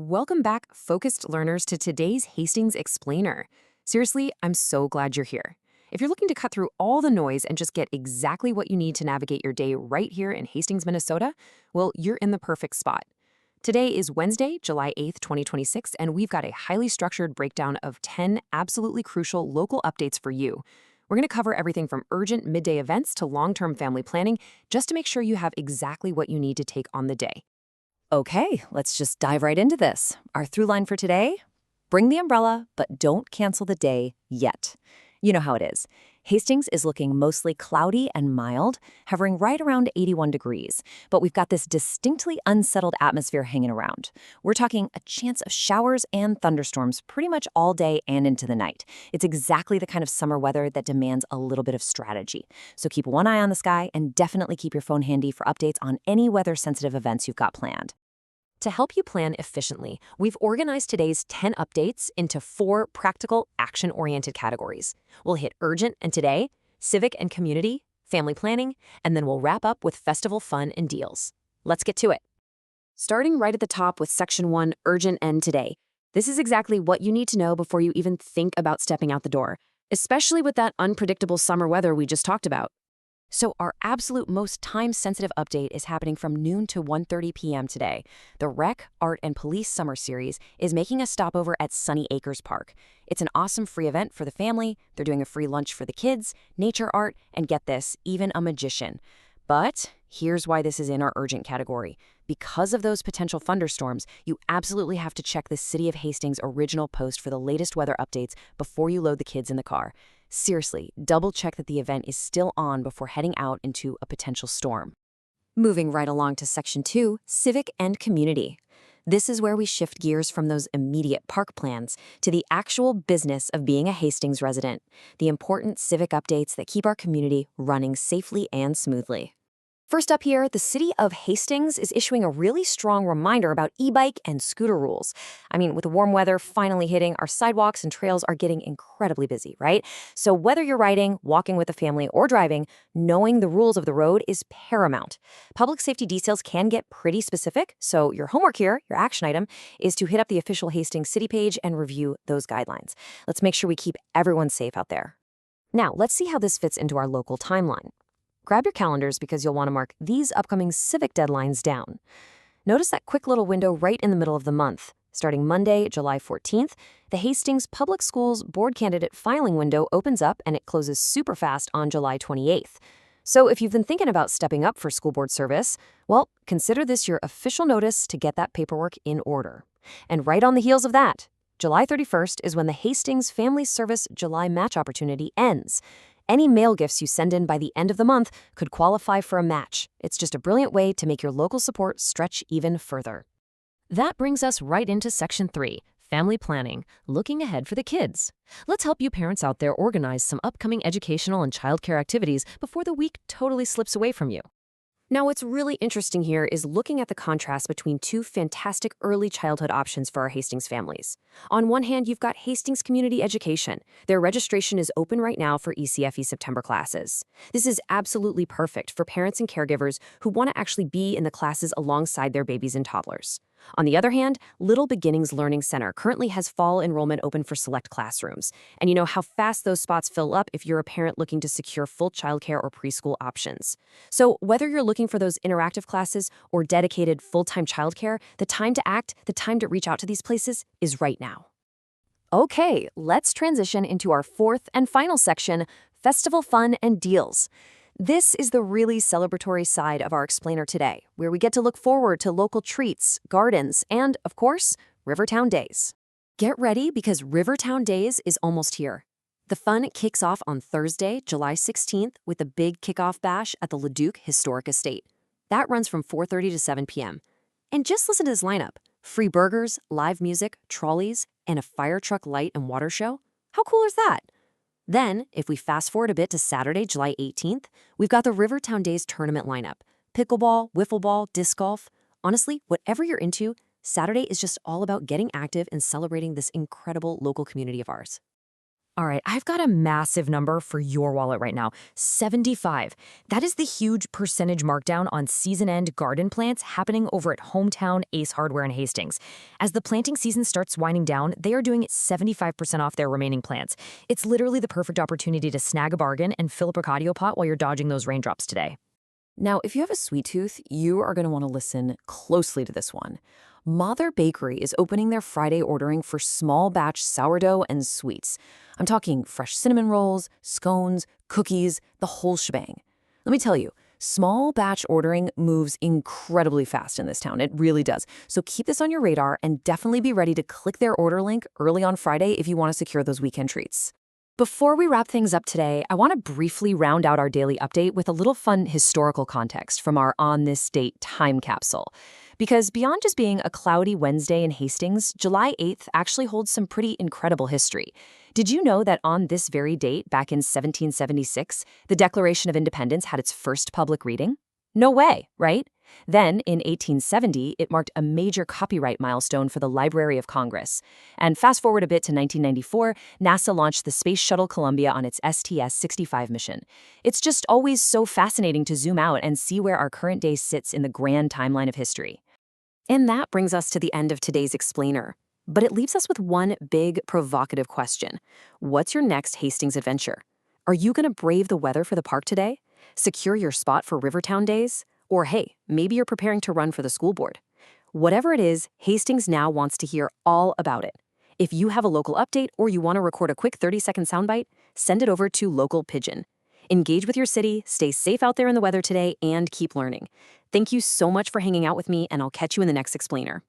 Welcome back, focused learners, to today's Hastings Explainer. Seriously, I'm so glad you're here. If you're looking to cut through all the noise and just get exactly what you need to navigate your day right here in Hastings, Minnesota, well, you're in the perfect spot. Today is Wednesday, July 8th, 2026, and we've got a highly structured breakdown of 10 absolutely crucial local updates for you. We're going to cover everything from urgent midday events to long-term family planning, just to make sure you have exactly what you need to take on the day. Okay, let's just dive right into this. Our through line for today: bring the umbrella, but don't cancel the day yet. You know how it is. Hastings is looking mostly cloudy and mild, hovering right around 81 degrees, but we've got this distinctly unsettled atmosphere hanging around. We're talking a chance of showers and thunderstorms pretty much all day and into the night. It's exactly the kind of summer weather that demands a little bit of strategy. So keep one eye on the sky and definitely keep your phone handy for updates on any weather-sensitive events you've got planned. To help you plan efficiently, we've organized today's 10 updates into 4 practical, action-oriented categories. We'll hit urgent and today, civic and community, family planning, and then we'll wrap up with festival fun and deals. Let's get to it. Starting right at the top with Section 1, urgent and today. This is exactly what you need to know before you even think about stepping out the door, especially with that unpredictable summer weather we just talked about. So our absolute most time-sensitive update is happening from noon to 1:30 p.m. today. The Rec, Art, and Police Summer Series is making a stopover at Sunny Acres Park. It's an awesome free event for the family. They're doing a free lunch for the kids, nature art, and get this, even a magician. But here's why this is in our urgent category. Because of those potential thunderstorms, you absolutely have to check the City of Hastings original post for the latest weather updates before you load the kids in the car. Seriously, double check that the event is still on before heading out into a potential storm. Moving right along to Section 2, Civic and Community. This is where we shift gears from those immediate park plans to the actual business of being a Hastings resident, the important civic updates that keep our community running safely and smoothly. First up here, the City of Hastings is issuing a really strong reminder about e-bike and scooter rules. I mean, with the warm weather finally hitting, our sidewalks and trails are getting incredibly busy, right? So whether you're riding, walking with a family, or driving, knowing the rules of the road is paramount. Public safety details can get pretty specific, so your homework here, your action item, is to hit up the official Hastings City page and review those guidelines. Let's make sure we keep everyone safe out there. Now, let's see how this fits into our local timeline. Grab your calendars because you'll want to mark these upcoming civic deadlines down. Notice that quick little window right in the middle of the month. Starting Monday, July 14th, the Hastings Public Schools Board Candidate filing window opens up and it closes super fast on July 28th. So if you've been thinking about stepping up for school board service, well, consider this your official notice to get that paperwork in order. And right on the heels of that, July 31st is when the Hastings Family Service July Match Opportunity ends. Any mail gifts you send in by the end of the month could qualify for a match. It's just a brilliant way to make your local support stretch even further. That brings us right into Section 3, Family Planning, looking ahead for the kids. Let's help you parents out there organize some upcoming educational and childcare activities before the week totally slips away from you. Now, what's really interesting here is looking at the contrast between 2 fantastic early childhood options for our Hastings families. On one hand, you've got Hastings Community Education. Their registration is open right now for ECFE September classes. This is absolutely perfect for parents and caregivers who want to actually be in the classes alongside their babies and toddlers. On the other hand, Little Beginnings Learning Center currently has fall enrollment open for select classrooms. And you know how fast those spots fill up if you're a parent looking to secure full childcare or preschool options. So whether you're looking for those interactive classes or dedicated full-time childcare, the time to act, the time to reach out to these places is right now. Okay, let's transition into our 4th and final section, Festival Fun and Deals. This is the really celebratory side of our explainer today, where we get to look forward to local treats, gardens, and, of course, Rivertown Days. Get ready because Rivertown Days is almost here. The fun kicks off on Thursday, July 16th, with a big kickoff bash at the Leduc Historic Estate. That runs from 4:30 to 7 p.m. And just listen to this lineup: free burgers, live music, trolleys, and a fire truck light and water show. How cool is that? Then, if we fast forward a bit to Saturday, July 18th, we've got the Rivertown Days tournament lineup. Pickleball, wiffle ball, disc golf. Honestly, whatever you're into, Saturday is just all about getting active and celebrating this incredible local community of ours. All right, I've got a massive number for your wallet right now, 75. That is the huge percentage markdown on season-end garden plants happening over at Hometown Ace Hardware in Hastings. As the planting season starts winding down, they are doing it 75% off their remaining plants. It's literally the perfect opportunity to snag a bargain and fill up a patio pot while you're dodging those raindrops today. Now, if you have a sweet tooth, you are going to want to listen closely to this one. Mother Bakery is opening their Friday ordering for small batch sourdough and sweets. I'm talking fresh cinnamon rolls, scones, cookies, the whole shebang. Let me tell you, small batch ordering moves incredibly fast in this town. It really does. So keep this on your radar and definitely be ready to click their order link early on Friday if you want to secure those weekend treats. Before we wrap things up today, I want to briefly round out our daily update with a little fun historical context from our On This Date time capsule. Because beyond just being a cloudy Wednesday in Hastings, July 8th actually holds some pretty incredible history. Did you know that on this very date, back in 1776, the Declaration of Independence had its first public reading? No way, right? Then, in 1870, it marked a major copyright milestone for the Library of Congress. And fast forward a bit to 1994, NASA launched the Space Shuttle Columbia on its STS-65 mission. It's just always so fascinating to zoom out and see where our current day sits in the grand timeline of history. And that brings us to the end of today's Explainer. But it leaves us with one big, provocative question. What's your next Hastings adventure? Are you going to brave the weather for the park today? Secure your spot for Rivertown Days? Or hey, maybe you're preparing to run for the school board. Whatever it is, Hastings now wants to hear all about it. If you have a local update or you want to record a quick 30-second soundbite, send it over to Local Pigeon. Engage with your city, stay safe out there in the weather today, and keep learning. Thank you so much for hanging out with me, and I'll catch you in the next Explainer.